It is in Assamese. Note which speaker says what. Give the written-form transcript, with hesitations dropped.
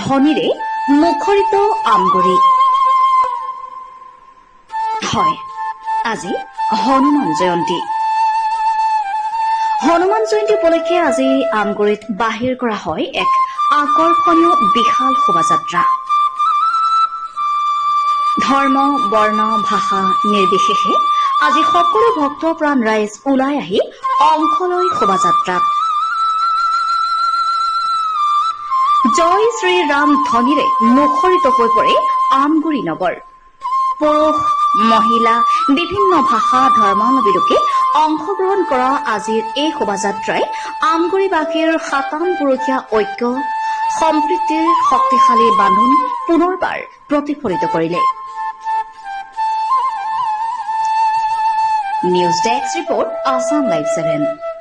Speaker 1: ধ্বনিৰে মুখৰিত আমগুৰি। হয়, আজি হনুমান জয়ন্তী। হনুমান জয়ন্তী উপলক্ষে আজি আমগুৰিত বাহিৰ কৰা হয় এক আকৰ্ষণীয় বিশাল শোভাযাত্ৰা। ধৰ্ম, বৰ্ণ, ভাষা নিৰ্বিশেষে আজি সকলো ভক্তপ্ৰাণ ৰাইজ ওলাই আহি অংশ লয় শোভাযাত্ৰাত। জয় শ্ৰীৰাম ধ্বনিৰে মুখৰিত হৈ পৰে আমগুৰি নগৰ। পুৰুষ, মহিলা, বিভিন্ন ভাষা ধৰ্মাৱলম্বী লোকে অংশগ্ৰহণ কৰা আজিৰ এই শোভাযাত্ৰাই আমগুৰিবাসীৰ ৫৭ পুৰুষীয়া ঐক্য, সম্প্ৰীতিৰ শক্তিশালী বান্ধোন পুনৰবাৰ প্ৰতিফলিত কৰিলে। News desk report, Assam live 7।